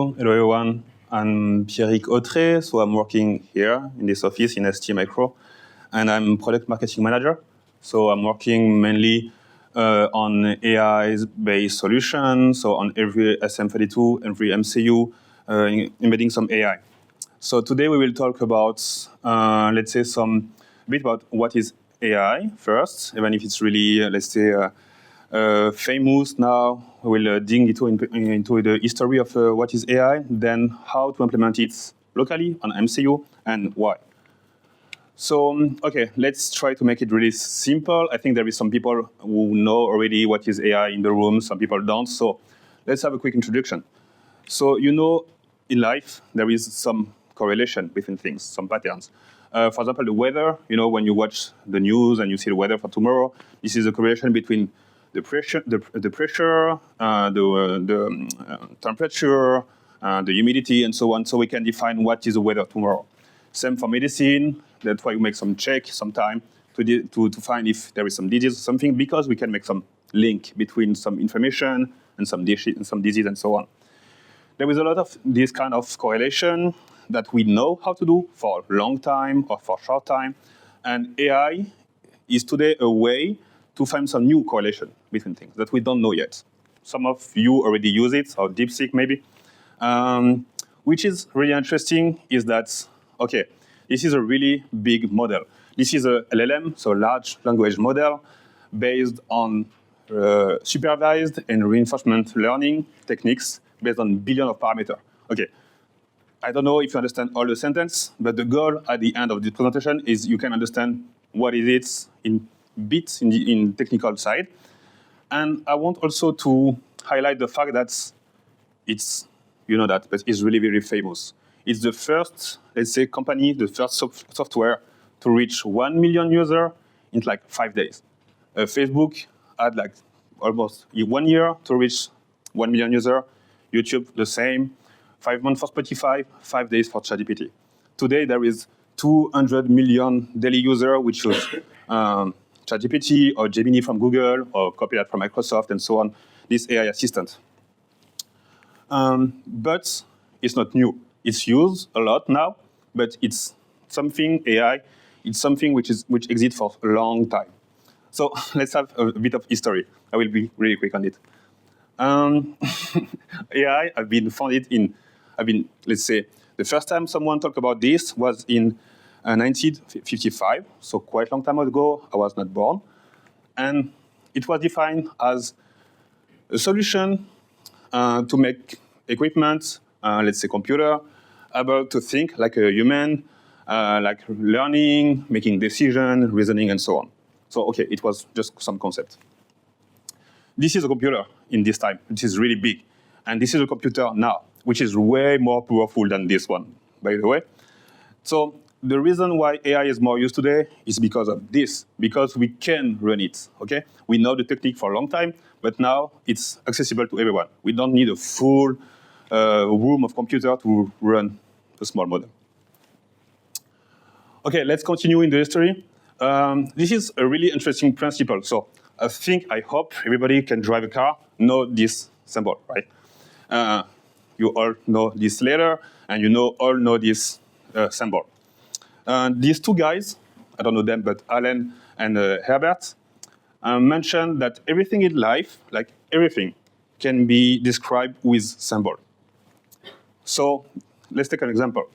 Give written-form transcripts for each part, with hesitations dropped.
Hello everyone, I'm Pierrick Autret, so I'm working here in this office in STMicro, and I'm product marketing manager. So I'm working mainly on AI-based solutions, so on every SM32, every MCU, embedding some AI. So today we will talk about, let's say, a bit about what is AI first, even if it's really, let's say, famous now. We'll dig into the history of what is AI, then how to implement it locally on MCU, and why. So, okay, let's try to make it really simple. I think there is some people who know already what is AI in the room, some people don't. So let's have a quick introduction. So you know, in life, there is some correlation between things, some patterns. For example, the weather, you know, when you watch the news and you see the weather for tomorrow, this is a correlation between the pressure, the temperature, the humidity, and so on. So we can define what is the weather tomorrow. Same for medicine. That's why we make some check sometime to find if there is some disease or something, because we can make some link between some information and some disease and so on. There is a lot of this kind of correlation that we know how to do for a long time or for a short time. And AI is today a way to find some new correlation between things that we don't know yet. Some of you already use it, or DeepSeek maybe. Which is really interesting is that, okay, this is a really big model. This is a LLM, so large language model, based on supervised and reinforcement learning techniques based on billions of parameters. Okay, I don't know if you understand all the sentence, but the goal at the end of the presentation is you can understand what it is in bits in technical side. And I want also to highlight the fact that it's, you know that, but it's really very famous. It's the first, let's say, company, the first software to reach 1 million users in like 5 days. Facebook had like almost 1 year to reach 1 million users. YouTube, the same. 5 months for Spotify, 5 days for ChatGPT. Today, there is 200 million daily users, which use ChatGPT or Gemini from Google or Copilot from Microsoft and so on, this AI assistant. But it's not new. It's used a lot now, but it's something, AI, it's something which exists for a long time. So let's have a bit of history. I will be really quick on it. AI have been founded let's say, the first time someone talked about this was in 1955, so quite a long time ago. I was not born. And it was defined as a solution to make equipment, let's say computer, able to think like a human, like learning, making decisions, reasoning, and so on. So, okay, it was just some concept. This is a computer in this time, which is really big. And this is a computer now, which is way more powerful than this one, by the way. So the reason why AI is more used today is because of this, because we can run it, okay? We know the technique for a long time, but now it's accessible to everyone. We don't need a full room of computer to run a small model. Okay, let's continue in the history. This is a really interesting principle. So I hope everybody can drive a car, know this symbol, right? You all know this letter, and you all know this symbol. These two guys, I don't know them, but Alan and Herbert, mentioned that everything in life, like everything, can be described with symbol. So let's take an example.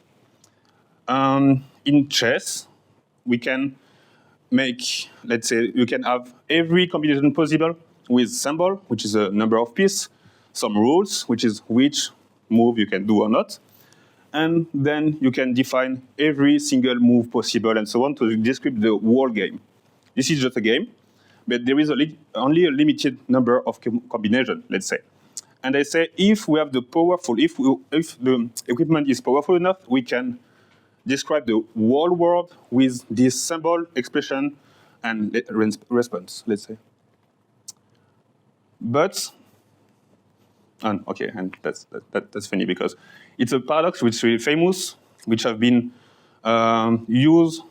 In chess, we can make, let's say, you can have every combination possible with symbol, which is a number of pieces, some rules, which is which move you can do or not. And then you can define every single move possible and so on to describe the whole game. This is just a game, but there is only a limited number of combinations, let's say. And I say if we have the powerful, if the equipment is powerful enough, we can describe the whole world with this symbol, expression, and response, let's say. But, and that's funny because it's a paradox which is really famous, which have been used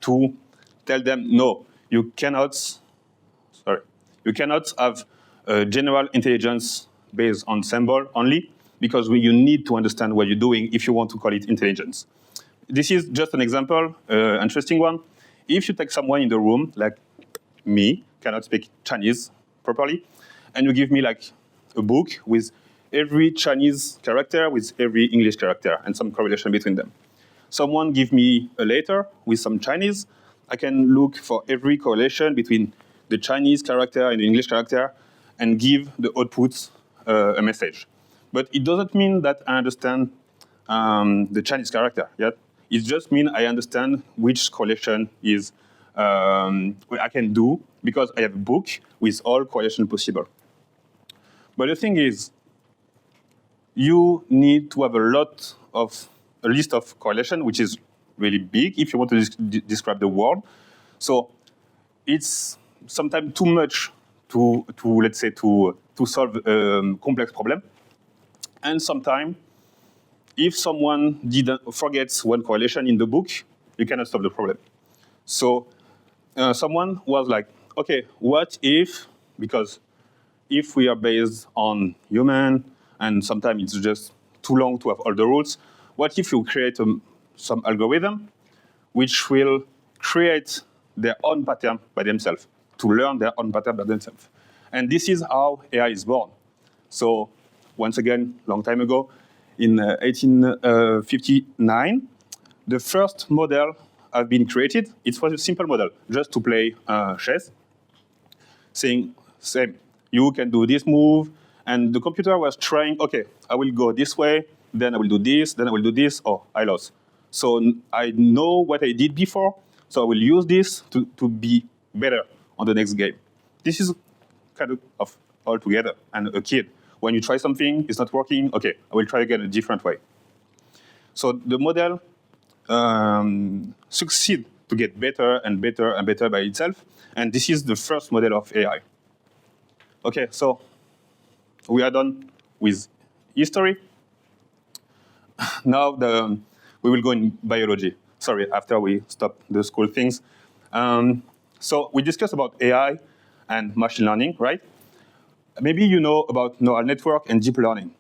to tell them, no, you cannot have general intelligence based on symbol only, because you need to understand what you're doing if you want to call it intelligence. This is just an example, interesting one. If you take someone in the room, like me, cannot speak Chinese properly, and you give me like a book with every Chinese character, with every English character, and some correlation between them. Someone give me a letter with some Chinese, I can look for every correlation between the Chinese character and the English character and give the outputs a message. But it doesn't mean that I understand the Chinese character yet. It just means I understand which correlation is I can do because I have a book with all correlation possible. But the thing is, you need to have a list of correlation, which is really big if you want to describe the world. So it's sometimes too much to let's say to solve a complex problem. And sometimes, if someone forgets one correlation in the book, you cannot solve the problem. So someone was like, okay, what if, because if we are based on human, and sometimes it's just too long to have all the rules, what if you create some algorithm which will create their own pattern by themselves, to learn their own pattern by themselves? And this is how AI is born. So once again, long time ago, in 1859, the first model has been created. It was a simple model, just to play chess, saying, same, you can do this move, and the computer was trying, okay, I will go this way, then I will do this, then I will do this, oh, I lost. So I know what I did before, so I will use this to be better on the next game. This is kind of all together, and a kid. When you try something, it's not working, okay, I will try again a different way. So the model succeeds to get better and better and better by itself, and this is the first model of AI. Okay, so we are done with history. Now we will go in biology. Sorry, after we stop the school things. So we discussed about AI and machine learning, right? Maybe you know about neural network and deep learning.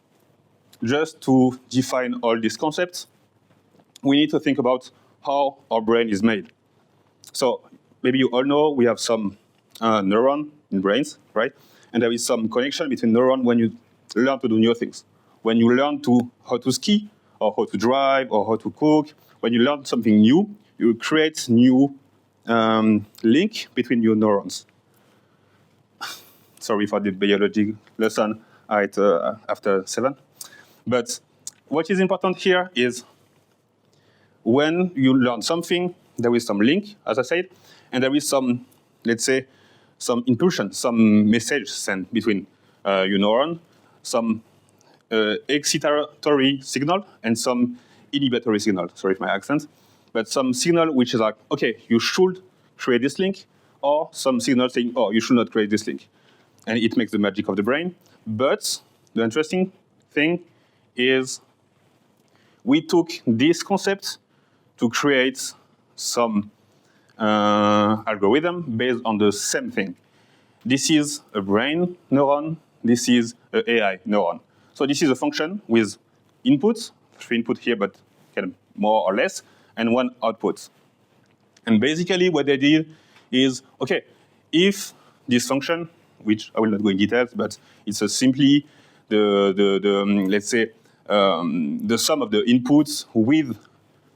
Just to define all these concepts, we need to think about how our brain is made. So maybe you all know we have some neuron in brains, right? And there is some connection between neurons when you learn to do new things. When you learn how to ski, or how to drive, or how to cook, when you learn something new, you create new link between your neurons. Sorry for the biology lesson after 7. But what is important here is when you learn something, there is some link, as I said, and there is some, let's say, some impulsion, some message sent between your neuron, some excitatory signal and some inhibitory signal. Sorry for my accent. But some signal which is like, okay, you should create this link, or some signal saying, oh, you should not create this link. And it makes the magic of the brain. But the interesting thing is we took this concept to create some algorithm based on the same thing. This is a brain neuron. This is an AI neuron. So this is a function with inputs, 3 input here, but kind of more or less, and 1 output. And basically what they did is, okay, if this function, which I will not go in details, but it's simply let's say, the sum of the inputs with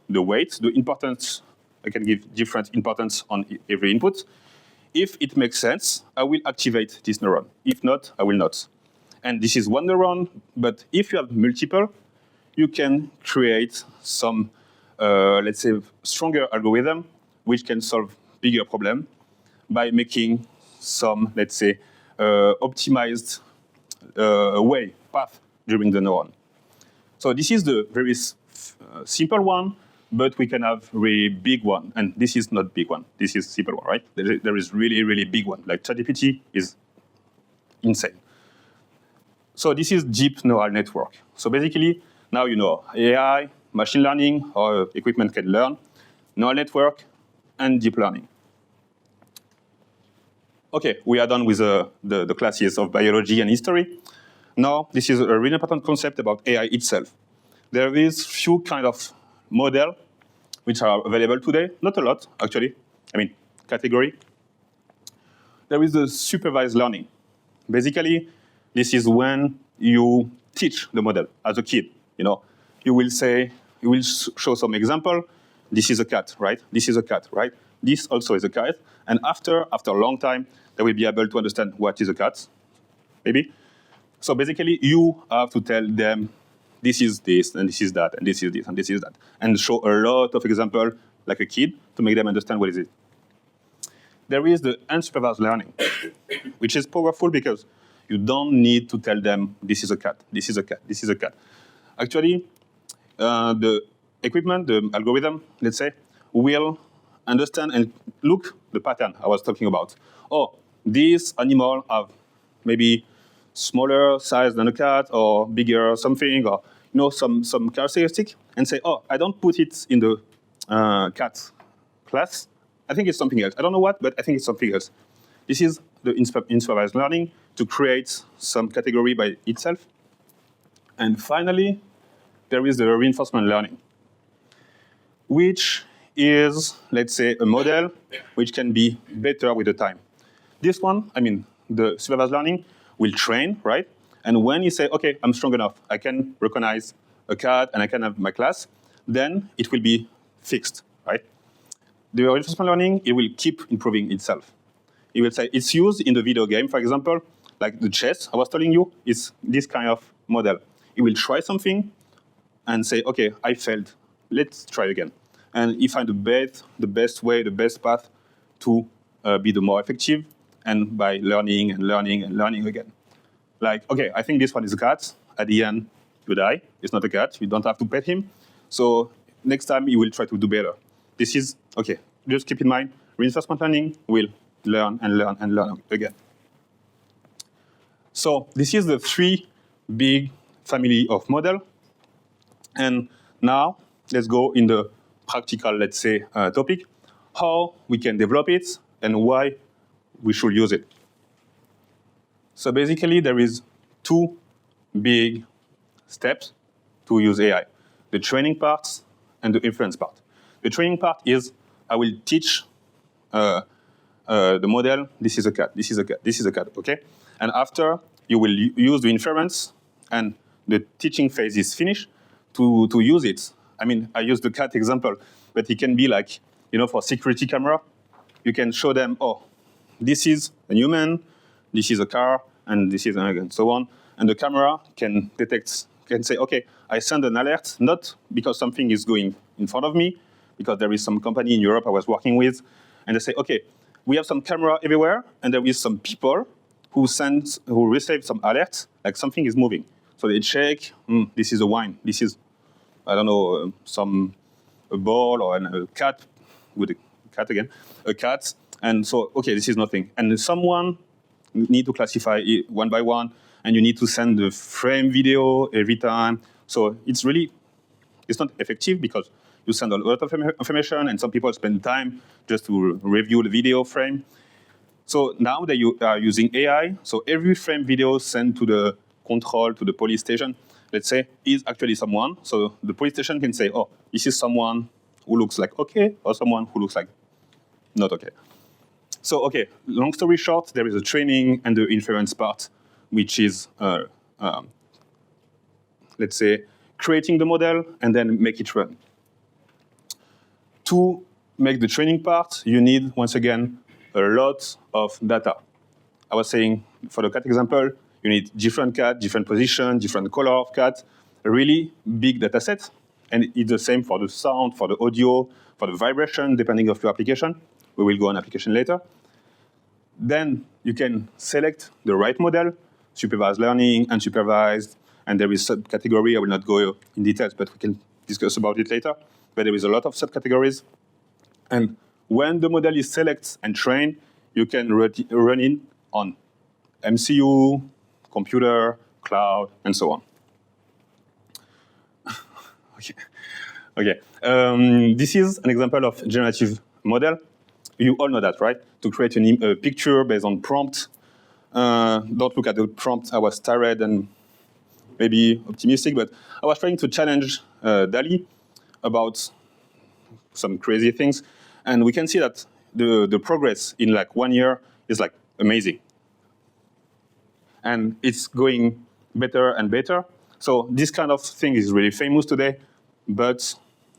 the weight, the importance. I can give different importance on every input. If it makes sense, I will activate this neuron. If not, I will not. And this is one neuron, but if you have multiple, you can create some, let's say, stronger algorithm which can solve bigger problem by making some, let's say, optimized path during the neuron. So this is the very simple one, but we can have really big one. And this is not big one. This is simple one, right? There is really, really big one. Like ChatGPT is insane. So this is deep neural network. So basically, now you know AI, machine learning, or equipment can learn, neural network, and deep learning. Okay, we are done with the classes of biology and history. Now, this is a really important concept about AI itself. There is few kind of model which are available today. Not a lot, actually. I mean, category. There is the supervised learning. Basically, this is when you teach the model as a kid. You will say, you will show some example. This is a cat, right? This is a cat, right? This also is a cat. And after a long time, they will be able to understand what is a cat, maybe. So basically, you have to tell them, this is this, and this is that, and this is this, and this is that, and show a lot of example like a kid to make them understand what is it. There is the unsupervised learning, which is powerful because you don't need to tell them, this is a cat, this is a cat, this is a cat. Actually, the equipment, the algorithm, let's say, will understand and look the pattern I was talking about. Oh, this animal have maybe smaller size than a cat or bigger something, or some characteristic, and say, oh, I don't put it in the cat class. I think it's something else. I don't know what, but I think it's something else. This is the unsupervised learning to create some category by itself. And finally, there is the reinforcement learning, which is, let's say, a model which can be better with the time. This one, I mean, the supervised learning will train, right? And when you say, OK, I'm strong enough, I can recognize a cat and I can have my class, then it will be fixed, right? The reinforcement learning, it will keep improving itself. It will say, it's used in the video game, for example, like the chess I was telling you, is this kind of model. It will try something and say, OK, I failed. Let's try again. And you find the best way, the best path to be the more effective, and by learning and learning and learning again. Like, OK, I think this one is a cat. At the end, you die. It's not a cat. You don't have to pet him. So next time, you will try to do better. This is, OK, just keep in mind, reinforcement learning will learn and learn and learn again. So this is the three big family of model. And now, let's go in the practical, let's say, topic, how we can develop it and why we should use it. So basically, there is two big steps to use AI, the training part and the inference part. The training part is I will teach the model, this is a cat, this is a cat, this is a cat, OK? And after, you will use the inference, and the teaching phase is finished to use it. I mean, I use the cat example, but it can be like, for security camera, you can show them, oh, this is a human, this is a car, and this is and so on. And the camera can say, OK, I send an alert, not because something is going in front of me, because there is some company in Europe I was working with, and they say, OK, we have some camera everywhere, and there is some people who receive some alerts, like something is moving. So they check, this is a wine, this is, I don't know, a ball or a cat, with a cat again, a cat. And so, OK, this is nothing. And someone need to classify it one by one, and you need to send the frame video every time. So it's not effective because you send a lot of information, and some people spend time just to review the video frame. So now that you are using AI, so every frame video sent to the control, to the police station, let's say, is actually someone. So the police station can say, oh, this is someone who looks like OK, or someone who looks like not OK. So, OK, long story short, there is a training and the inference part, which is, let's say, creating the model and then make it run. To make the training part, you need, once again, a lot of data. I was saying, for the cat example, you need different cat, different position, different color of cat, a really big data set. And it's the same for the sound, for the audio, for the vibration, depending on your application. We will go on application later. Then you can select the right model, supervised learning, unsupervised, and there is subcategory. I will not go in details, but we can discuss about it later. But there is a lot of subcategories. And when the model is selected and trained, you can run it on MCU, computer, cloud, and so on. OK. This is an example of generative model. You all know that, right? To create a picture based on prompt. Don't look at the prompt. I was tired and maybe optimistic, but I was trying to challenge DALL-E about some crazy things, and we can see that the progress in like 1 year is like amazing, and it's going better and better. So this kind of thing is really famous today, but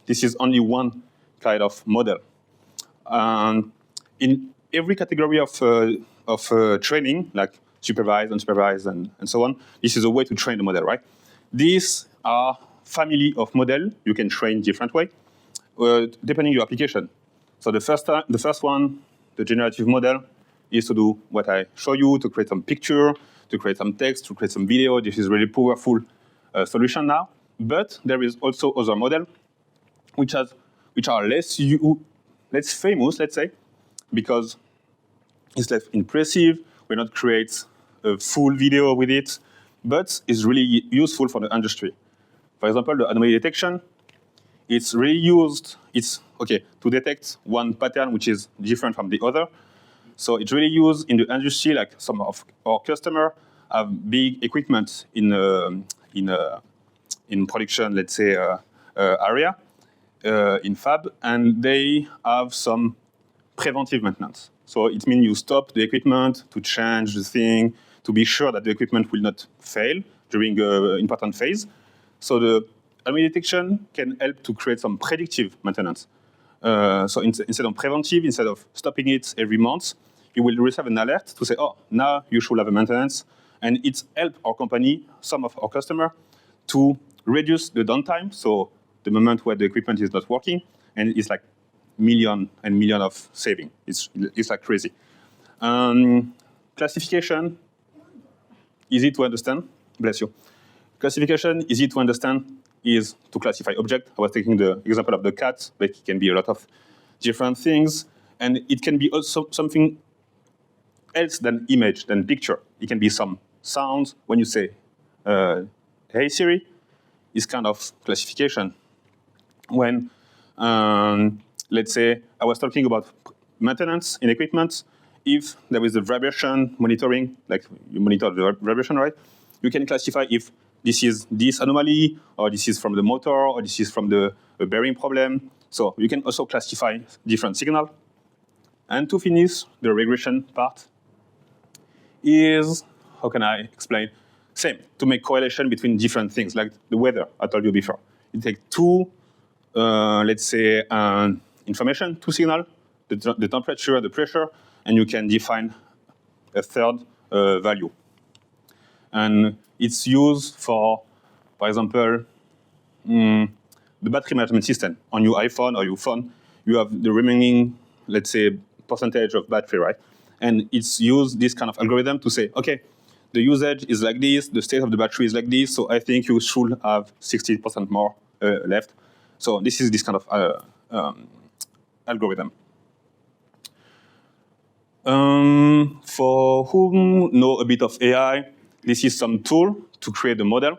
this is only one kind of model. In every category of training, like supervised, unsupervised, and so on, this is a way to train the model, right? These are family of model you can train different way, depending your application. So the first one, the generative model, is to do what I show you, to create some picture, to create some text, to create some video. This is really powerful solution now. But there is also other model which are less famous, let's say, because it's less impressive. We not create a full video with it, but it's really useful for the industry. For example, the anomaly detection, it's really used. It's okay to detect one pattern which is different from the other. So it's really used in the industry. Like some of our customers have big equipment in production, let's say, area in fab, and they have some preventive maintenance. So it means you stop the equipment to change the thing, to be sure that the equipment will not fail during an important phase. So the anomaly detection can help to create some predictive maintenance. So instead of preventive, instead of stopping it every month, you will receive an alert to say, oh, now you should have a maintenance. And it's helped our company, some of our customers, to reduce the downtime, so the moment where the equipment is not working, and it's like million and million of saving. It's like crazy. Classification, easy to understand. Bless you. Classification, easy to understand, is to classify object. I was taking the example of the cat, but it can be a lot of different things. And it can be also something else than image, than picture. It can be some sounds. When you say, hey Siri, is kind of classification. When, let's say, I was talking about maintenance in equipment, if there is a vibration monitoring, like you monitor the vibration, right? You can classify if this is this anomaly, or this is from the motor, or this is from the bearing problem. So you can also classify different signal. And to finish, the regression part is, how can I explain? Same, to make correlation between different things, like the weather I told you before. You take two, let's say, information, two signal, the temperature, the pressure, and you can define a third value. And it's used for example, the battery management system. On your iPhone or your phone, you have the remaining, let's say, percentage of battery, right? And it's used this kind of algorithm to say, okay, the usage is like this, the state of the battery is like this, so I think you should have 60% more left. So this is this kind of algorithm. For whom know a bit of AI, this is some tool to create the model.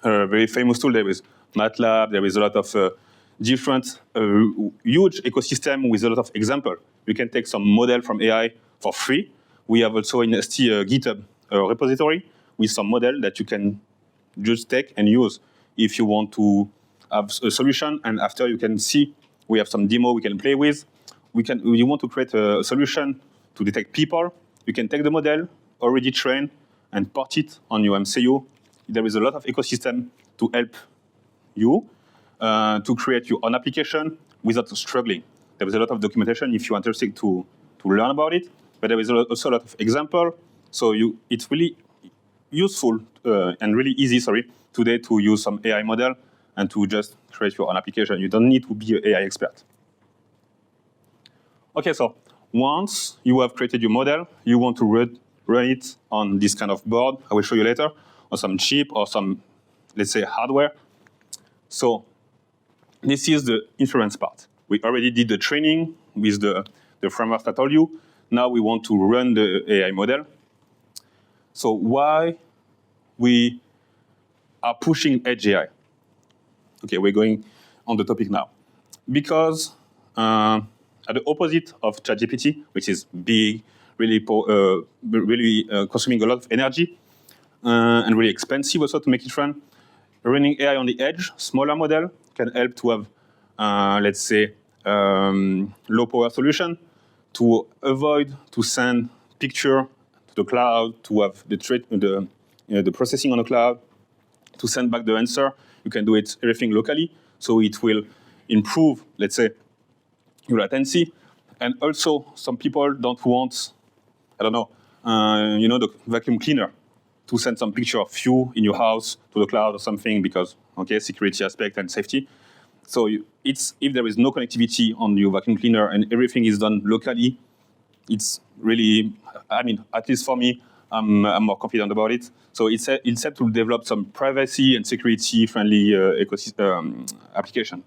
A very famous tool. There is MATLAB. There is a lot of different, huge ecosystem with a lot of example. You can take some model from AI for free. We have also in ST GitHub repository with some model that you can just take and use if you want to have a solution. And after you can see, we have some demo we can play with. You want to create a solution to detect people. You can take the model already trained and port it on your MCU. There is a lot of ecosystem to help you to create your own application without struggling. There is a lot of documentation if you're interested to learn about it, but there is also a lot of example. So it's really useful and really easy, today to use some AI model and to just create your own application. You don't need to be an AI expert. Okay, so once you have created your model, you want to run it on this kind of board. I will show you later, or some chip, or some, let's say, hardware. So this is the inference part. We already did the training with the framework I told you. Now we want to run the AI model. So why we are pushing edge AI? Okay, we're going on the topic now. Because at the opposite of ChatGPT, which is big, really consuming a lot of energy, and really expensive also to make it run. Running AI on the edge, smaller model, can help to have, let's say, low power solution to avoid to send picture to the cloud, to have the processing on the cloud, to send back the answer. You can do it everything locally, so it will improve, let's say, your latency. And also, some people don't want, I don't know, the vacuum cleaner to send some picture of you in your house to the cloud or something because, okay, security aspect and safety. So if there is no connectivity on your vacuum cleaner and everything is done locally, it's really, I mean, at least for me, I'm more confident about it. So it's set to develop some privacy and security-friendly ecosystem application.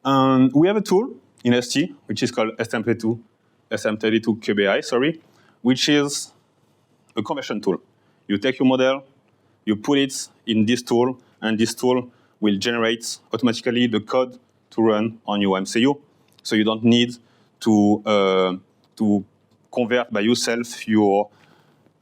We have a tool in ST, which is called STM32QBI, sorry, which is a conversion tool. You take your model, you put it in this tool, and this tool will generate automatically the code to run on your MCU. So you don't need to convert by yourself your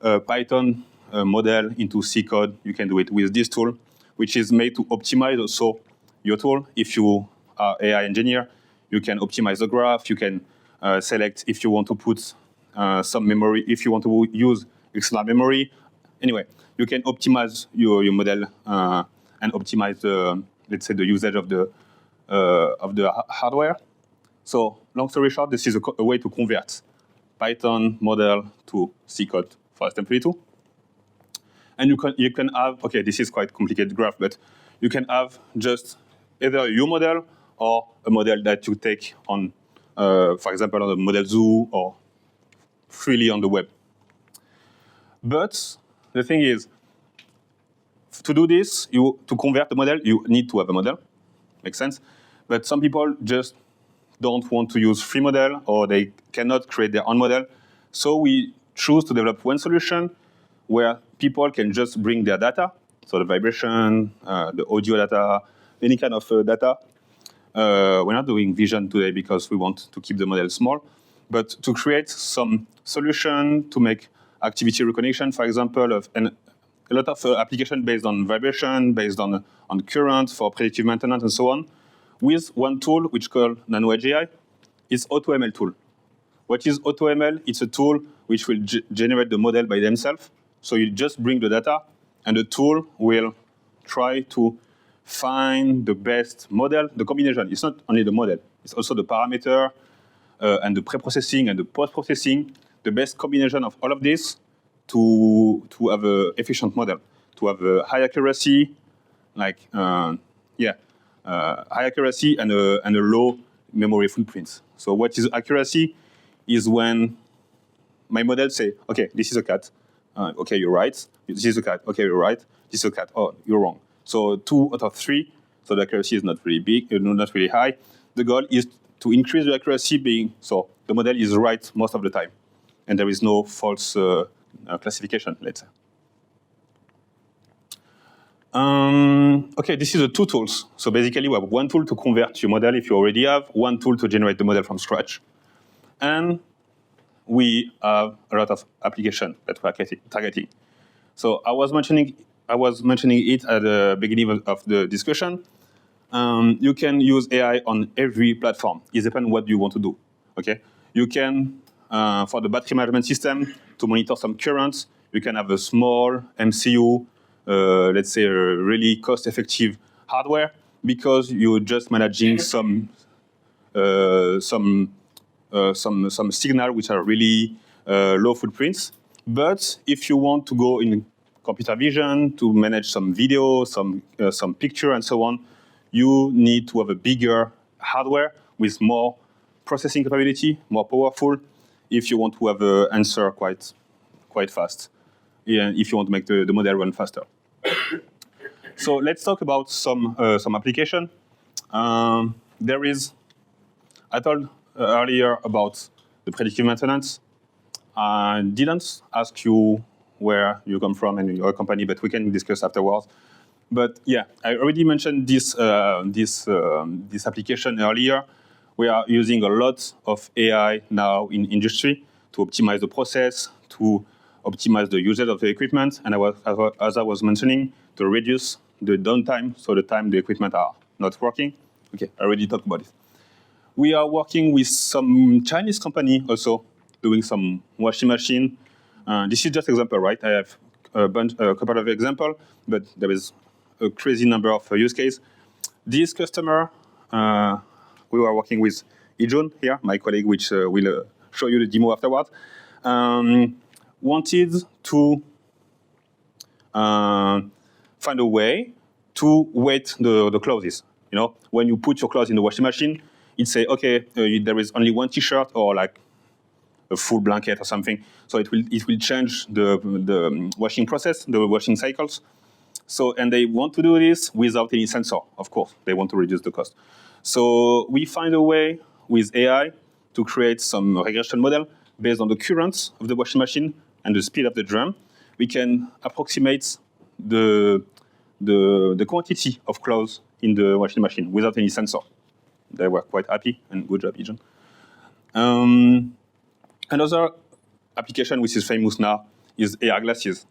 Python model into C code. You can do it with this tool, which is made to optimize also your tool. If you are AI engineer, you can optimize the graph. You can select if you want to put some memory, if you want to use external memory. Anyway, you can optimize your model and optimize the, let's say, the usage of the hardware. So long story short, this is a way to convert Python model to C code for STM32. And you can have, okay, this is quite complicated graph, but you can have just either your model or a model that you take on, for example, on the Model Zoo or freely on the web. But the thing is, to do this, to convert the model, you need to have a model. Makes sense? But some people just don't want to use free model, or they cannot create their own model. So we choose to develop one solution where people can just bring their data, so the vibration, the audio data, any kind of data. We're not doing vision today because we want to keep the model small, but to create some solution to make activity recognition, for example, and a lot of application based on vibration, based on current for predictive maintenance and so on, with one tool which is called NanoEdge AI. It's AutoML tool. What is AutoML? It's a tool which will generate the model by themselves. So you just bring the data, and the tool will try to find the best model, the combination. It's not only the model, it's also the parameter and the pre-processing and the post-processing, the best combination of all of this to have an efficient model, to have a high accuracy, like, high accuracy and a low memory footprint. So what is accuracy is when my model say, okay, this is a cat. Okay, you're right. This is a cat. Okay, you're right. This is a cat. Oh, you're wrong. So 2 out of 3. So the accuracy is not really big, not really high. The goal is to increase the accuracy so the model is right most of the time. And there is no false classification, let's say. Okay, this is the 2 tools. So basically, we have one tool to convert your model if you already have, one tool to generate the model from scratch. And we have a lot of application that we are targeting. So I was mentioning it at the beginning of the discussion. You can use AI on every platform. It depends what you want to do. Okay, you can for the battery management system to monitor some currents. You can have a small MCU, let's say a really cost-effective hardware, because you're just managing some signal which are really low footprints. But if you want to go in computer vision to manage some video, some picture, and so on, you need to have a bigger hardware with more processing capability, more powerful, if you want to have an answer quite fast, and if you want to make the model run faster. So let's talk about some application. There is, I told earlier about the predictive maintenance. I didn't ask you where you come from and your company, but we can discuss afterwards. But yeah, I already mentioned this application earlier. We are using a lot of AI now in industry to optimize the process, to optimize the usage of the equipment, and as I was mentioning, to reduce the downtime, so the time the equipment are not working. Okay, I already talked about it. We are working with some Chinese company also doing some washing machine. This is just example, right? I have a couple of examples, but there is a crazy number of use cases. This customer, we were working with Ijun here, my colleague, which will show you the demo afterward, wanted to find a way to weight the clothes. You know, when you put your clothes in the washing machine, it say, okay, there is only one T-shirt or like a full blanket or something. So it will change the washing process, the washing cycles. So, and they want to do this without any sensor, of course. They want to reduce the cost. So we find a way with AI to create some regression model based on the currents of the washing machine and the speed of the drum. We can approximate the quantity of clothes in the washing machine without any sensor. They were quite happy, and good job, Ijun. Another application which is famous now is AR glasses.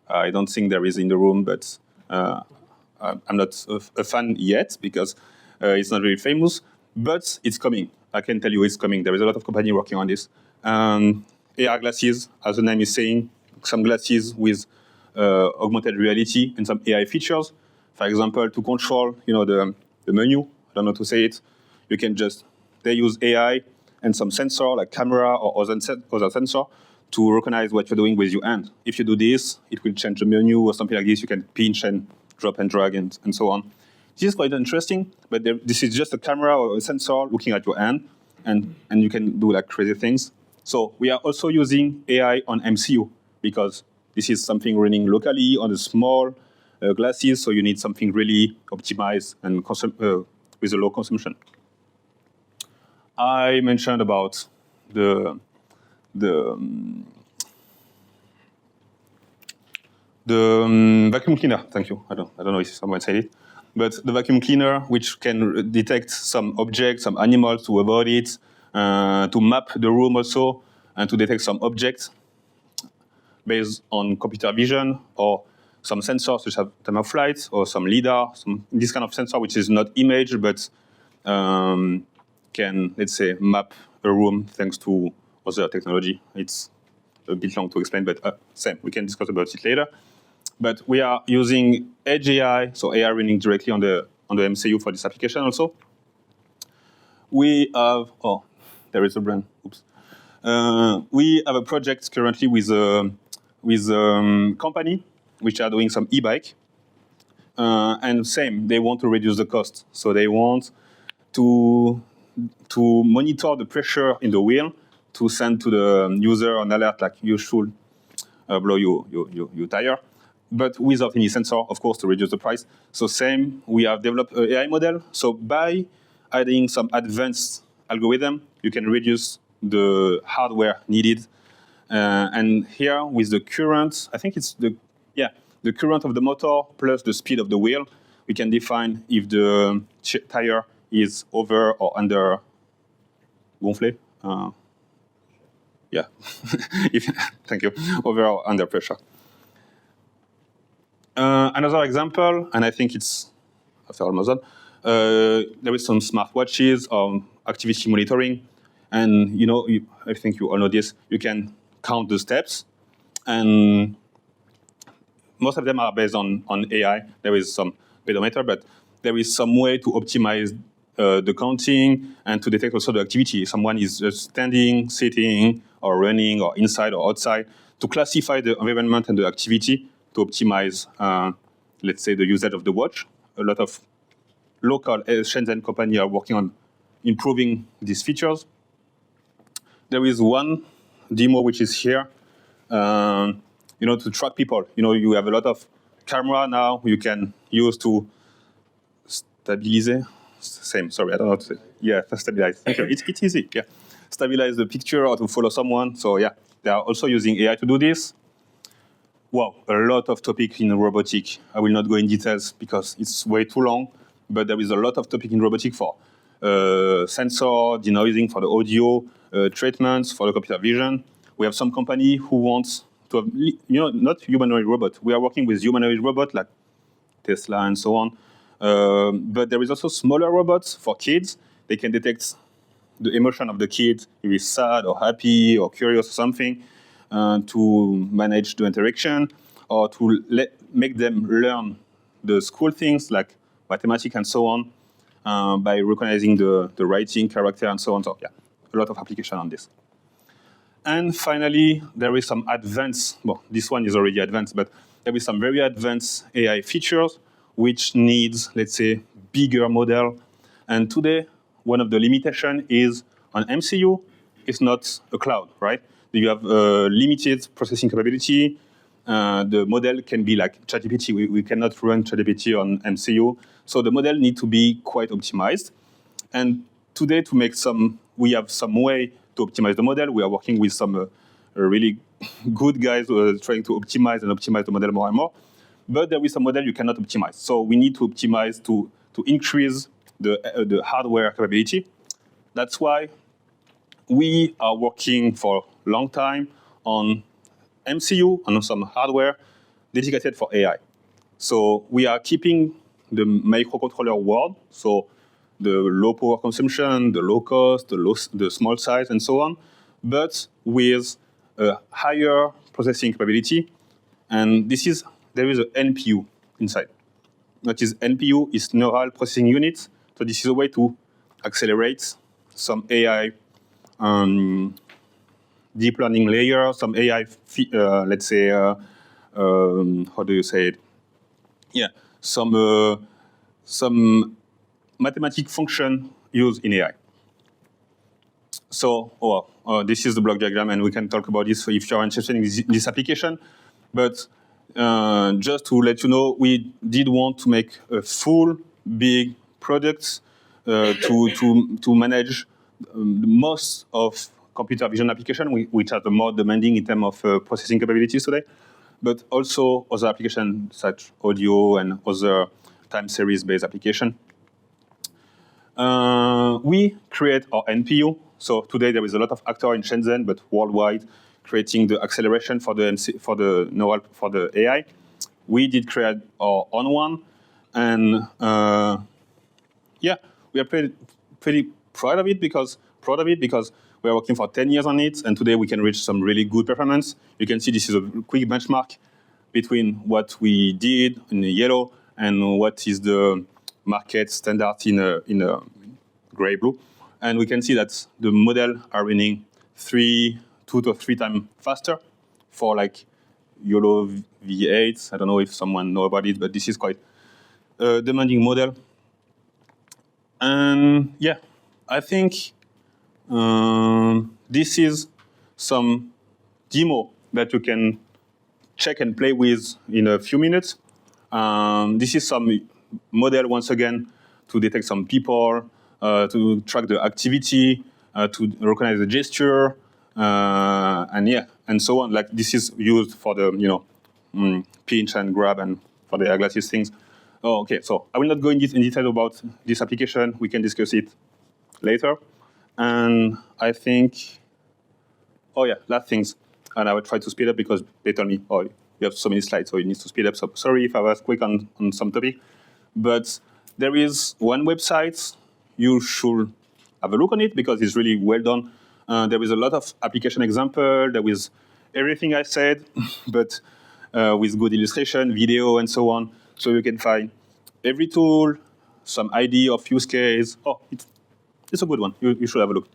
I don't think there is in the room, but I'm not a fan yet because it's not really famous, but it's coming. I can tell you it's coming. There is a lot of company working on this. AR glasses, as the name is saying, some glasses with augmented reality and some AI features. For example, to control, the menu, I don't know how to say it, you can they use AI and some sensor like camera or other sensor to recognize what you're doing with your hand. If you do this, it will change the menu or something like this. You can pinch and drop and drag and so on. This is quite interesting, but this is just a camera or a sensor looking at your hand, and you can do like crazy things. So we are also using AI on MCU because this is something running locally on the small glasses, so you need something really optimized and with a low consumption. I mentioned about the vacuum cleaner. Thank you. I don't know if someone said it, but the vacuum cleaner, which can detect some objects, some animals to avoid it, to map the room also, and to detect some objects based on computer vision or some sensors which have time of flight or some LiDAR, this kind of sensor which is not image but can, let's say, map a room thanks to other technology. It's a bit long to explain, but same. We can discuss about it later. But we are using Edge AI, so AI running directly on the MCU for this application also. We have, there is a brand. Oops. We have a project currently with a company which are doing some e-bike. And same, they want to reduce the cost. So they want to monitor the pressure in the wheel to send to the user an alert like you should blow your tire, but without any sensor, of course, to reduce the price. So same, we have developed an AI model. So by adding some advanced algorithm, you can reduce the hardware needed. And here with the current, I think it's the current of the motor plus the speed of the wheel, we can define if the tire is over or under gonflé. Thank you, over or under pressure. Another example, and I think it's after almost done, there is some smartwatches or activity monitoring, and I think you all know this. You can count the steps, and most of them are based on AI. There is some pedometer, but there is some way to optimize the counting and to detect also the activity. Someone is just standing, sitting, or running, or inside or outside, to classify the environment and the activity to optimize, let's say, the usage of the watch. A lot of local Shenzhen companies are working on improving these features. There is one demo which is here, to track people. You have a lot of camera now you can use to stabilize. Same, sorry, I don't know how to say. Yeah, stabilize. Thank you. It's easy, yeah. Stabilize the picture or to follow someone. So yeah, they are also using AI to do this. Wow, a lot of topic in robotic. I will not go in details because it's way too long, but there is a lot of topic in robotic for sensor, denoising for the audio, treatments for the computer vision. We have some company who wants to have, not humanoid robot. We are working with humanoid robot like Tesla and so on. But there is also smaller robots for kids. They can detect the emotion of the kid, if he's sad or happy or curious or something, to manage the interaction or to make them learn the school things like mathematics and so on by recognizing the writing, character, and so on. So yeah, a lot of application on this. And finally, there is some advanced, well, this one is already advanced, but there is some very advanced AI features which needs, let's say, bigger model. And today, one of the limitations is on MCU, it's not a cloud, right? You have limited processing capability. The model can be like ChatGPT. We cannot run ChatGPT on MCU. So the model needs to be quite optimized. And today, we have some way to optimize the model. We are working with some really good guys who are trying to optimize the model more and more. But there is some model you cannot optimize. So we need to optimize to increase the hardware capability. That's why we are working for a long time on MCU and on some hardware dedicated for AI. So we are keeping the microcontroller world, so the low power consumption, the low cost, the small size, and so on, but with a higher processing capability. And there is an NPU inside. That is, NPU is neural processing unit. So this is a way to accelerate some AI deep learning layer, some AI, let's say, how do you say it? Yeah, some mathematic function used in AI. So, this is the block diagram, and we can talk about this if you're interested in this application. But just to let you know, we did want to make a full big product to manage most of computer vision application, which are the more demanding in terms of processing capabilities today, but also other applications such audio and other time series-based application. We create our NPU. So today there is a lot of actors in Shenzhen, but worldwide, creating the acceleration for the AI. We did create our own one, and yeah, we are pretty proud of it because we are working for 10 years on it, and today we can reach some really good performance. You can see this is a quick benchmark between what we did in the yellow and what is the market standard in a gray-blue. And we can see that the model are running 2 to 3 times faster for like YOLO V8. I don't know if someone know about it, but this is quite a demanding model. And yeah, I think this is some demo that you can check and play with in a few minutes. This is some model, once again, to detect some people, to track the activity, to recognize the gesture, and so on. Like this is used for the pinch and grab and for the eyeglasses things. Oh, okay. So I will not go in detail about this application. We can discuss it later. And I think, last things. And I will try to speed up because they told me, you have so many slides, so you need to speed up. So sorry if I was quick on some topic. But there is one website. You should have a look on it because it's really well done. There is a lot of application example. There is everything I said, but with good illustration, video, and so on. So you can find every tool, some idea of use case. It's a good one. You should have a look.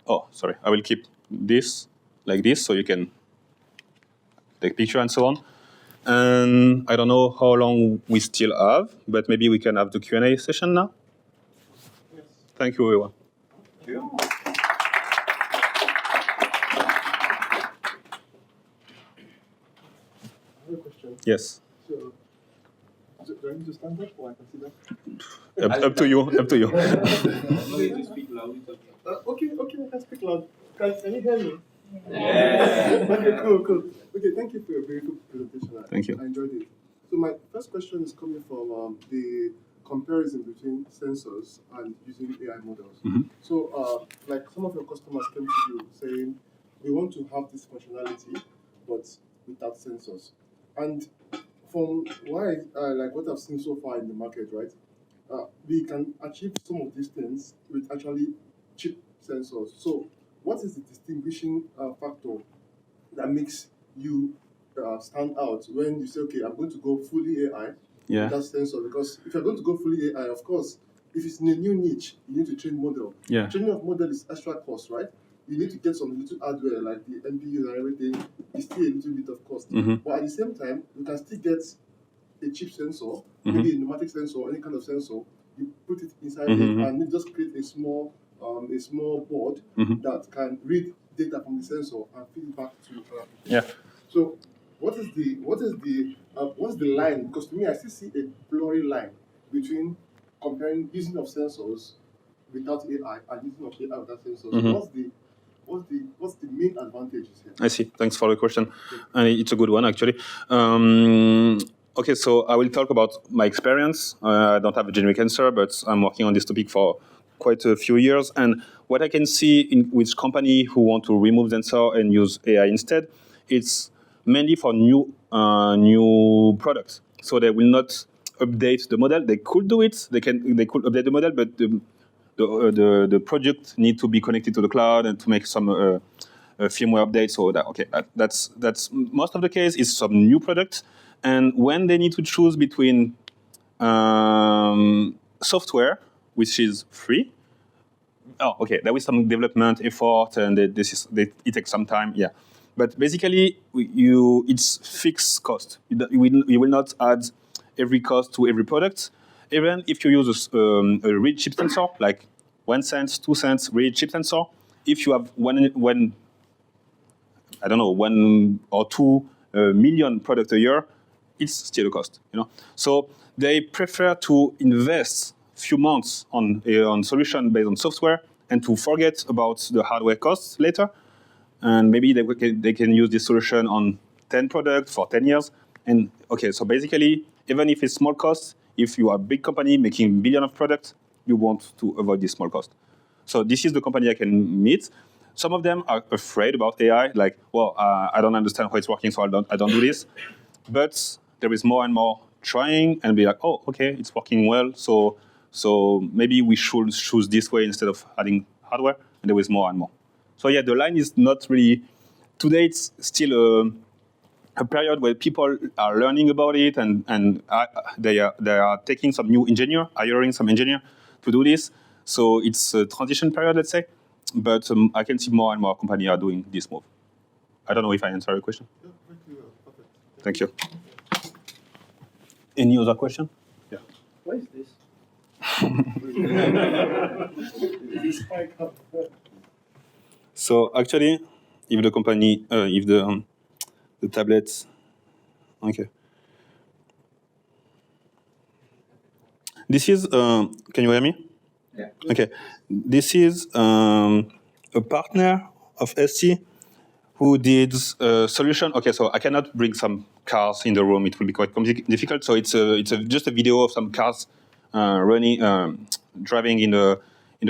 Oh, sorry. I will keep this like this so you can take picture and so on. And I don't know how long we still have, but maybe we can have the Q&A session now. Yes. Thank you, everyone. Thank you. I have a question. Yes. So, do I need to stand up or I can sit down? Up to you. Up to you. Speak loud. Okay, I can speak loud. Can you hear me? Yeah. Okay, cool. Okay, thank you for your very good presentation. Thank you. I enjoyed it. So my first question is coming from the comparison between sensors and using AI models. Mm-hmm. So, like some of your customers came to you saying, we want to have this functionality, but without sensors. And from what I've seen so far in the market, right, we can achieve some of these things with actually cheap sensors. So what is the distinguishing factor that makes you stand out when you say, okay, I'm going to go fully AI with that sensor? Because if you're going to go fully AI, of course, if it's in a new niche, you need to train model. Yeah. Training of model is extra cost, right? You need to get some little hardware like the NPUs and everything. It's still a little bit of cost. But at the same time, you can still get a cheap sensor, maybe a pneumatic sensor, any kind of sensor. You put it inside it, and you just create a small board that can read data from the sensor and feed it back to. Yeah. So, what's the line? Because to me, I still see a blurry line between comparing using of sensors without AI and using of AI without sensors. What's the main advantages here? I see. Thanks for the question. It's a good one, actually. Okay, so I will talk about my experience. I don't have a generic answer, but I'm working on this topic for quite a few years. And what I can see with companies who want to remove sensor and use AI instead, it's mainly for new products. So they will not update the model. They could do it. They could update the model, but the project need to be connected to the cloud and to make some firmware updates. So that's most of the case is some new product. And when they need to choose between software, which is free, there is some development effort, and it takes some time. Yeah, but basically it's fixed cost. You will not add every cost to every product. Even if you use a real chip sensor, like 1 cent, 2 cents real chip sensor, if you have one or 2 million products a year, it's still a cost. So they prefer to invest few months on solution based on software and to forget about the hardware costs later. And maybe they can use this solution on 10 products for 10 years. And so basically, even if it's small cost, if you are a big company making billions of products, you want to avoid this small cost. So this is the company I can meet. Some of them are afraid about AI, like, I don't understand how it's working, so I don't do this. But there is more and more trying and be like, it's working well, so maybe we should choose this way instead of adding hardware, and there is more and more. So yeah, the line is not really, today it's still a period where people are learning about it, and they are taking some new engineer, hiring some engineer to do this. So it's a transition period, let's say. But I can see more and more companies are doing this move. I don't know if I answered your question. Yeah, perfect. Thank you. Any other question? Yeah. What is this? This spike up. So actually, if the company, if the tablets, okay. This is, can you hear me? Yeah. Okay. This is a partner of ST who did a solution. Okay, so I cannot bring some cars in the room. It will be quite difficult. So it's just a video of some cars driving in the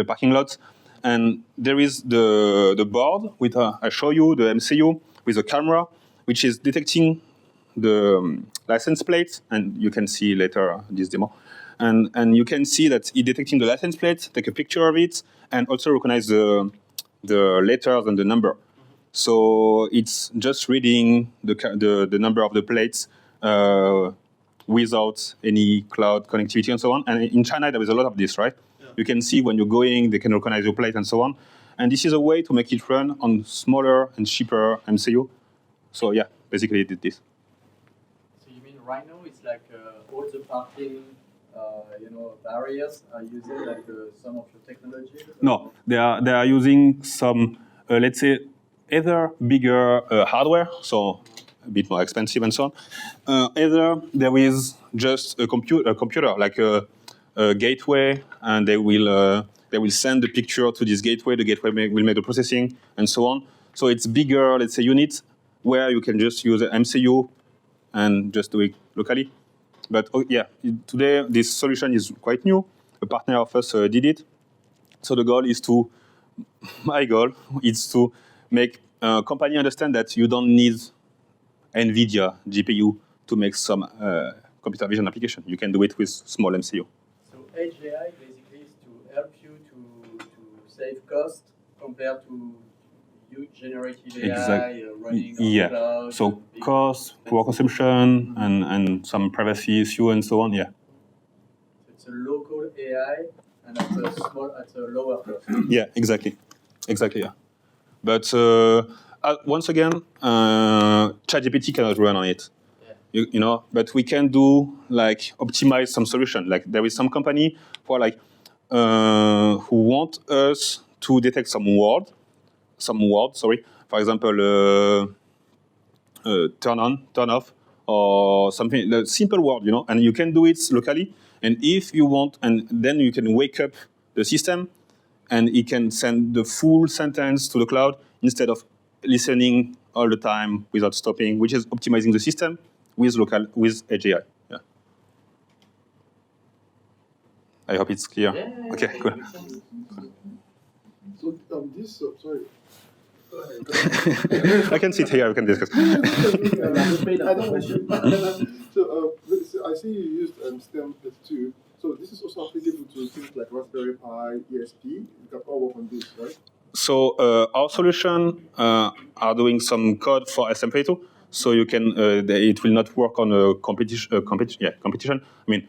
parking lot. And there is the board with I show you the MCU with a camera, which is detecting the license plate, and you can see later this demo. And you can see that it's detecting the license plate, take a picture of it, and also recognize the letters and the number. So it's just reading the number of the plates without any cloud connectivity and so on. And in China, there is a lot of this, right? Yeah. You can see when you're going, they can recognize your plate and so on. And this is a way to make it run on smaller and cheaper MCU. So yeah, basically it did this. So you mean right now it's like all the parking barriers are using like some of your technologies? No, they are using some, let's say, either bigger hardware, so a bit more expensive and so on. Either there is just a computer like a gateway, and they will send the picture to this gateway. The gateway will make the processing and so on. So it's bigger, let's say, units where you can just use an MCU and just do it locally. But today this solution is quite new. A partner of us did it. So the goal is my goal is to make company understand that you don't need NVIDIA GPU to make some computer vision application. You can do it with small MCU. So Edge AI basically is to help you to save cost compared to huge generative AI running on the cloud. So cost, power consumption, and some privacy issue and so on. Yeah. So it's a local AI and at a lower cost. Yeah, exactly. Yeah. But once again, ChatGPT cannot run on it. Yeah. You know, but we can do like optimize some solution. Like there is some company for like who want us to detect some word. Sorry. For example, turn on, turn off, or something. A simple word, you know, and you can do it locally. And if you want, and then you can wake up the system, and it can send the full sentence to the cloud instead of listening all the time without stopping, which is optimizing the system with Edge AI. Yeah. I hope it's clear. Yeah, Okay, cool. So sorry. I can sit here. We can discuss. I don't want to. So I see you used STEM+2. So this is also applicable to things like Raspberry Pi, ESP. You can all work on this, right? So our solution are doing some code for STM32. So you can it will not work on a competition. I mean,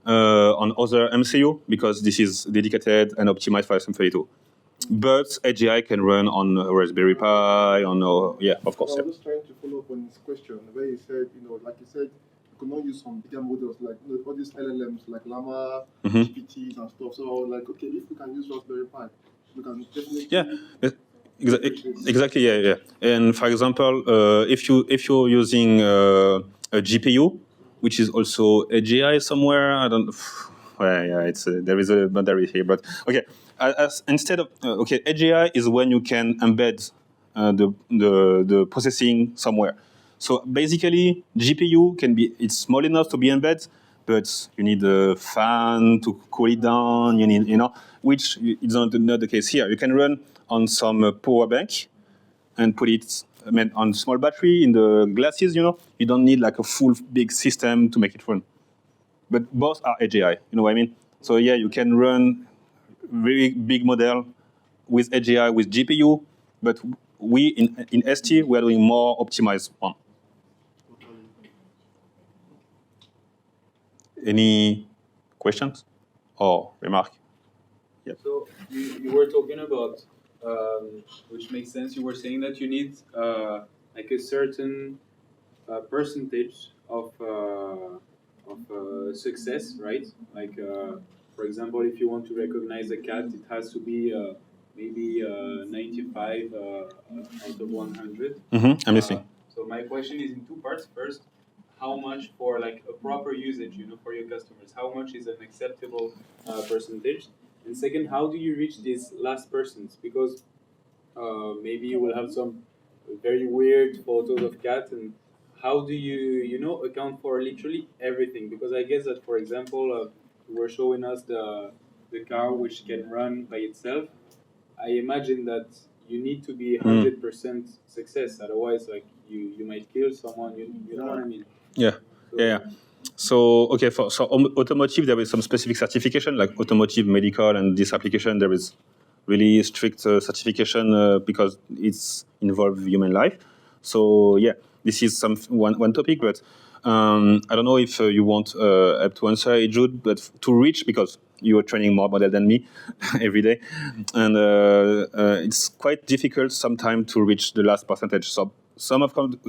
on other MCU because this is dedicated and optimized for STM32. But Edge AI can run on Raspberry Pi, of course. I was just trying to follow up on his question where he said, like you said, you could not use some bigger models like all these LLMs like Llama, GPTs and stuff. So like, okay, if we can use Raspberry Pi, we can definitely. Exactly. Yeah. And for example, if you're using a GPU, which is also Edge AI somewhere, I don't. Well, yeah, there is a boundary here, but okay. Instead of Edge AI is when you can embed the processing somewhere. So basically, GPU it's small enough to be embedded, but you need a fan to cool it down. You need, which is not the case here. You can run on some power bank and put it on small battery in the glasses. You don't need like a full big system to make it run. But both are Edge AI. You know what I mean? So yeah, you can run very big model with Edge AI with GPU, but we in ST we are doing more optimized one. Any questions or remark? Yeah. So you were talking about, which makes sense. You were saying that you need like a certain percentage of success, right? Like, for example, if you want to recognize a cat, it has to be maybe 95 out of 100. I'm listening. So my question is in two parts. First, how much for like a proper usage, for your customers? How much is an acceptable percentage? And second, how do you reach these last persons? Because maybe you will have some very weird photos of cats, and how do you account for literally everything? Because I guess that, for example, you were showing us the car which can run by itself. I imagine that you need to be 100% success, otherwise, like you might kill someone. You know what I mean? Yeah. So okay, for automotive there is some specific certification like automotive, medical, and this application there is really strict certification because it's involved human life. So yeah, this is one topic, but I don't know if you want help to answer, Jude, but to reach, because you are training more model than me every day, and it's quite difficult sometimes to reach the last percentage. So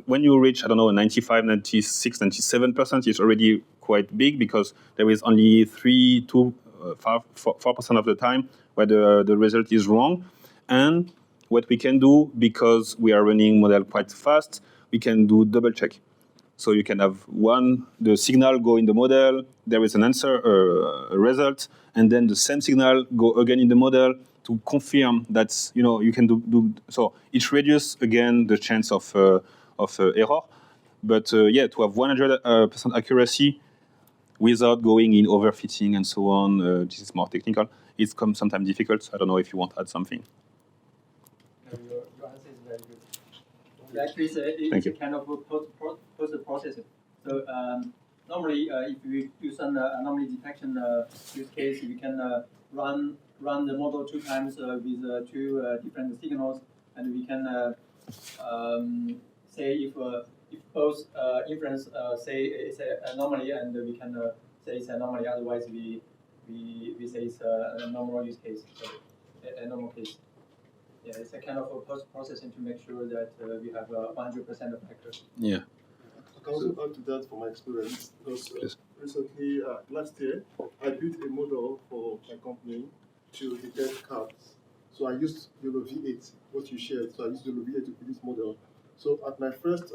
when you reach, I don't know, 95, 96, 97%, it's already quite big because there is only 3 to 4% of the time where the result is wrong. And what we can do, because we are running model quite fast, we can do double check. So you can have the signal go in the model, there is an answer, a result, and then the same signal go again in the model to confirm that you can do. So it reduces again the chance of error. But to have 100% accuracy without going in overfitting and so on, this is more technical. It's sometimes difficult. I don't know if you want to add something. No, your answer is very good. Actually, it's a kind of a post-processing. So normally, if we do some anomaly detection use case, we can run the model 2 times with 2 different signals, and we can say if both inference say it's an anomaly, and we can say it's an anomaly. Otherwise, we say it's a normal use case, so a normal case. Yeah, it's a kind of a post-processing to make sure that we have 100% of accuracy. Yeah. I can also add to that from my experience, because recently, last year, I built a model for my company to detect cards. So I used YOLO V8, what you shared. So I used YOLO V8 to build this model. So at my first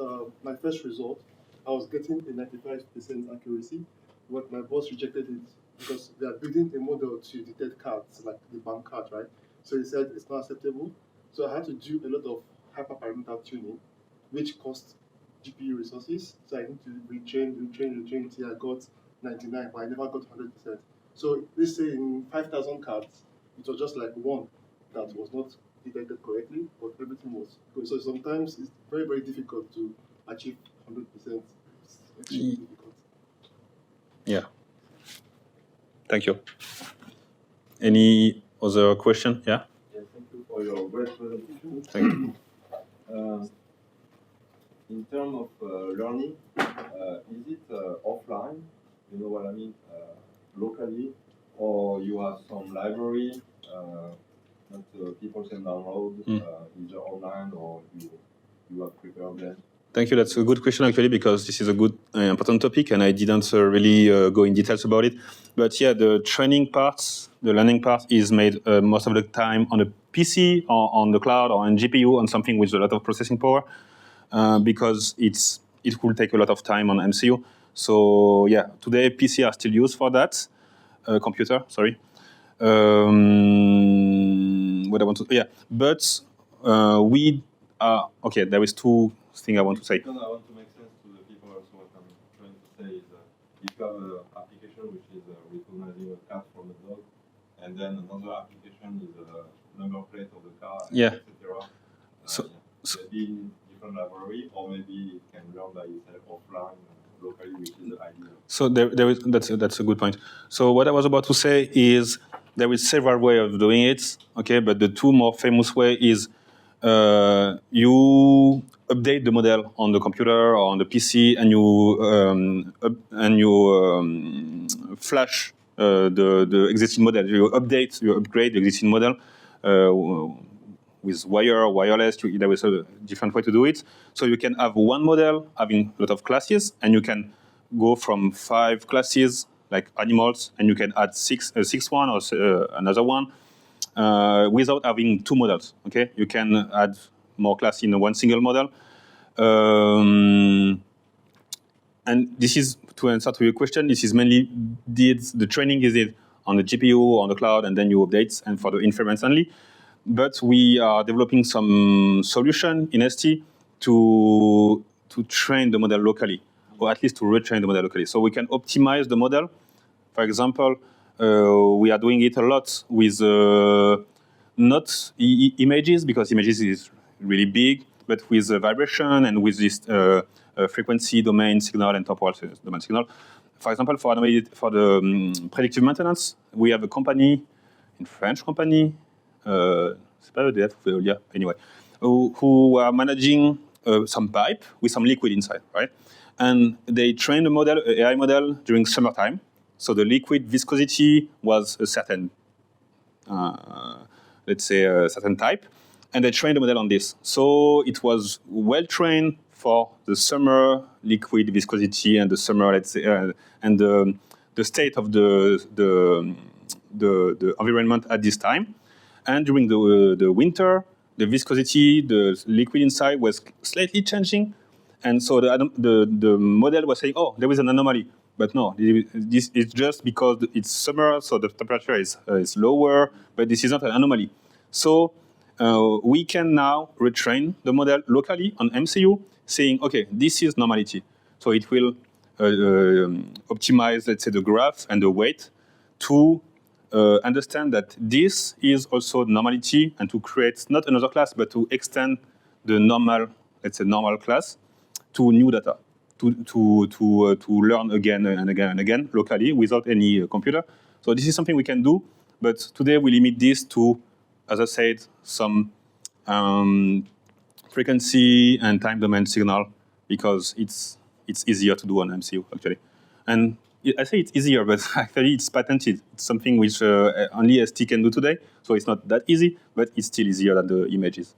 result, I was getting a 95% accuracy, but my boss rejected it because they are building a model to detect cards, like the bank card, right? So he said it's not acceptable. So I had to do a lot of hyperparameter tuning, which cost GPU resources. So I need to retrain till I got 99, but I never got 100%. So let's say in 5,000 cards, it was just like one that was not detected correctly, but everything was good. So sometimes it's very, very difficult to achieve 100%. It's extremely difficult. Yeah. Thank you. Any other question? Yeah? Yeah, thank you for your great presentation. Thank you. In terms of learning, is it offline? You know what I mean? Locally, or you have some library that people can download either online or you have prepared them? Thank you. That's a good question, actually, because this is a good, important topic, and I didn't really go in details about it. But yeah, the training part, the learning part is made most of the time on a PC or on the cloud or on GPU on something with a lot of processing power, because it will take a lot of time on MCU. So yeah, today PC are still used for that. Computer, sorry. What I want to, yeah, but we are, okay, there is 2 things I want to say. No, I want to make sense to the people also. What I'm trying to say is if you have an application which is recognizing a cat from a dog, and then another application is a number plate of the car, Yeah. etc. So maybe in different library, or maybe it can learn by itself offline, locally, which is the idea. So there is, that's a good point. So what I was about to say is there is several ways of doing it, okay? But the 2 more famous way is you update the model on the computer or on the PC, and you flash the existing model. You upgrade the existing model with wire, wireless. There is a different way to do it. So you can have one model having a lot of classes, and you can go from 5 classes like animals, and you can add six one or another one without having 2 models. Okay, you can add more classes in one single model. And this is, to answer to your question, this is mainly the training is it on the GPU or on the cloud, and then you update, and for the inference only. But we are developing some solution in ST to train the model locally, or at least to retrain the model locally. So we can optimize the model. For example, we are doing it a lot with not images, because images is really big, but with vibration and with this frequency domain signal and temporal domain signal. For example, for the predictive maintenance, we have a company, a French company, c'est pas EDF, Veolia, anyway, who are managing some pipe with some liquid inside, right? And they trained a model, an AI model, during summertime. So the liquid viscosity was a certain, let's say, a certain type. And they trained the model on this. So it was well trained for the summer liquid viscosity and the summer, let's say, and the state of the environment at this time. And during the winter, the viscosity, the liquid inside was slightly changing. And so the model was saying, oh, there is an anomaly. But no, this is just because it's summer, so the temperature is lower, but this is not an anomaly. So we can now retrain the model locally on MCU, saying, okay, this is normality. So it will optimize, let's say, the graph and the weight to understand that this is also normality, and to create not another class, but to extend the normal let's say, normal class to new data, to learn again and again and again locally without any computer. So this is something we can do, but today we limit this to, as I said, some frequency and time domain signal because it's easier to do on MCU actually. And I say it's easier, but actually it's patented. It's something which only ST can do today, so it's not that easy, but it's still easier than the images.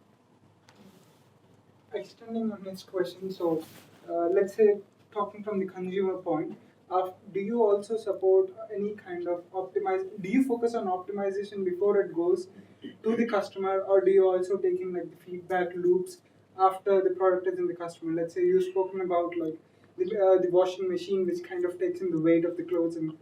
Extending on next question, so let's say talking from the consumer point, do you also support any kind of do you focus on optimization before it goes to the customer, or do you also take in like the feedback loops after the product is in the customer? Let's say you've spoken about like the washing machine, which kind of takes in the weight of the clothes, and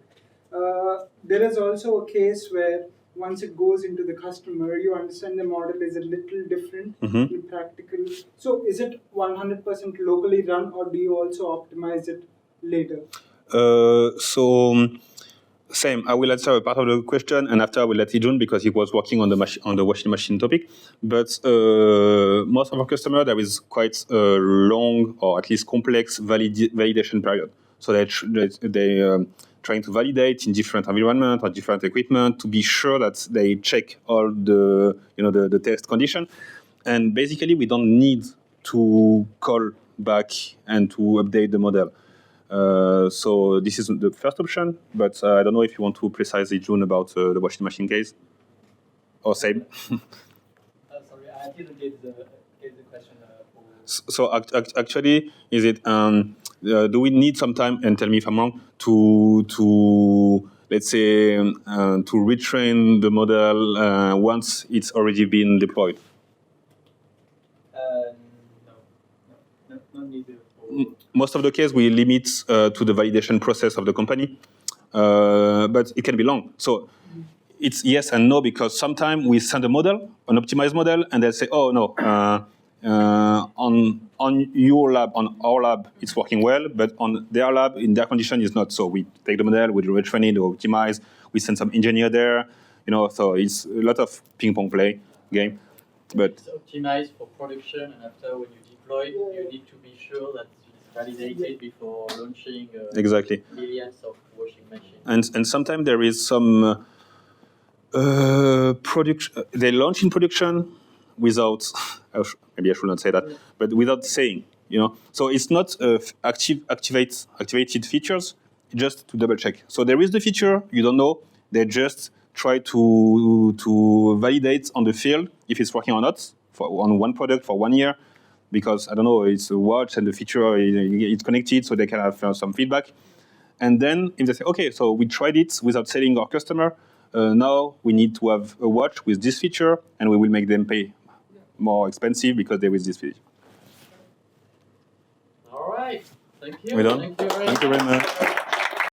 there is also a case where once it goes into the customer, you understand the model is a little different in practical. So is it 100% locally run, or do you also optimize it later? Same. I will answer a part of the question, and after I will let Ijun because he was working on the washing machine topic. But most of our customers, there is quite a long or at least complex validation period. So they trying to validate in different environment or different equipment to be sure that they check all the test condition. And basically, we don't need to call back and to update the model. So this is the first option, but I don't know if you want to precisely, June, about the washing machine case, or same. Sorry, I didn't get the question. So actually, is it? Do we need some time? And tell me if I'm wrong. To let's say to retrain the model once it's already been deployed. No need. Most of the case, we limit to the validation process of the company, but it can be long. So it's yes and no, because sometimes we send a model, an optimized model, and they say, oh, no, on your lab, on our lab, it's working well, but on their lab, in their condition, it's not. So we take the model, we retrain it, or optimize, we send some engineer there, so it's a lot of ping-pong play game. But it's optimized for production, and after when you deploy, you need to be sure that it's validated before launching exactly millions of washing machines. And sometimes there is some production. They launch in production without. Maybe I should not say that, but without saying. So it's not activated features. Just to double check. So there is the feature. You don't know. They just try to validate on the field if it's working or not on one product for 1 year, because I don't know, it's a watch and the feature is connected, so they can have some feedback. And then if they say, okay, so we tried it without selling our customer, now we need to have a watch with this feature, and we will make them pay more expensive because there is this feature. All right, thank you. We're done. Thank you very much.